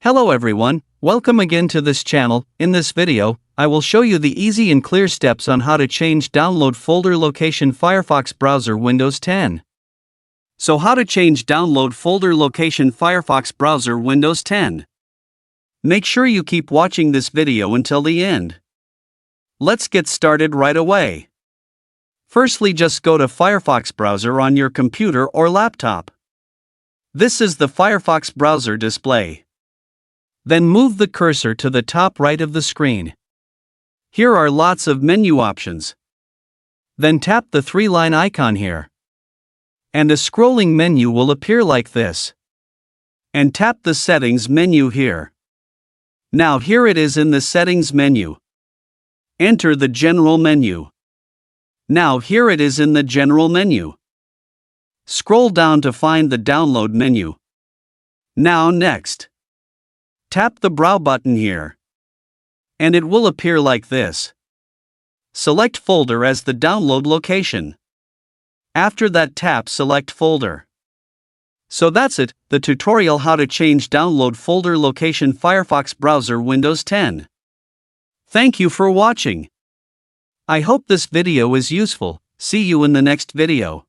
Hello everyone, welcome again to this channel. In this video, I will show you the easy and clear steps on how to change download folder location Firefox browser Windows 10. So how to change download folder location Firefox browser Windows 10. Make sure you keep watching this video until the end. Let's get started right away. Firstly, just go to Firefox browser on your computer or laptop. This is the Firefox browser display. Then move the cursor to the top right of the screen. Here are lots of menu options. Then tap the three-line icon here. And a scrolling menu will appear like this. And tap the settings menu here. Now here it is in the settings menu. Enter the general menu. Now here it is in the general menu. Scroll down to find the download menu. Now next. Tap the Browse button here. And it will appear like this. Select folder as the download location. After that, tap select folder. So that's it, the tutorial how to change download folder location Firefox browser Windows 10. Thank you for watching. I hope this video is useful. See you in the next video.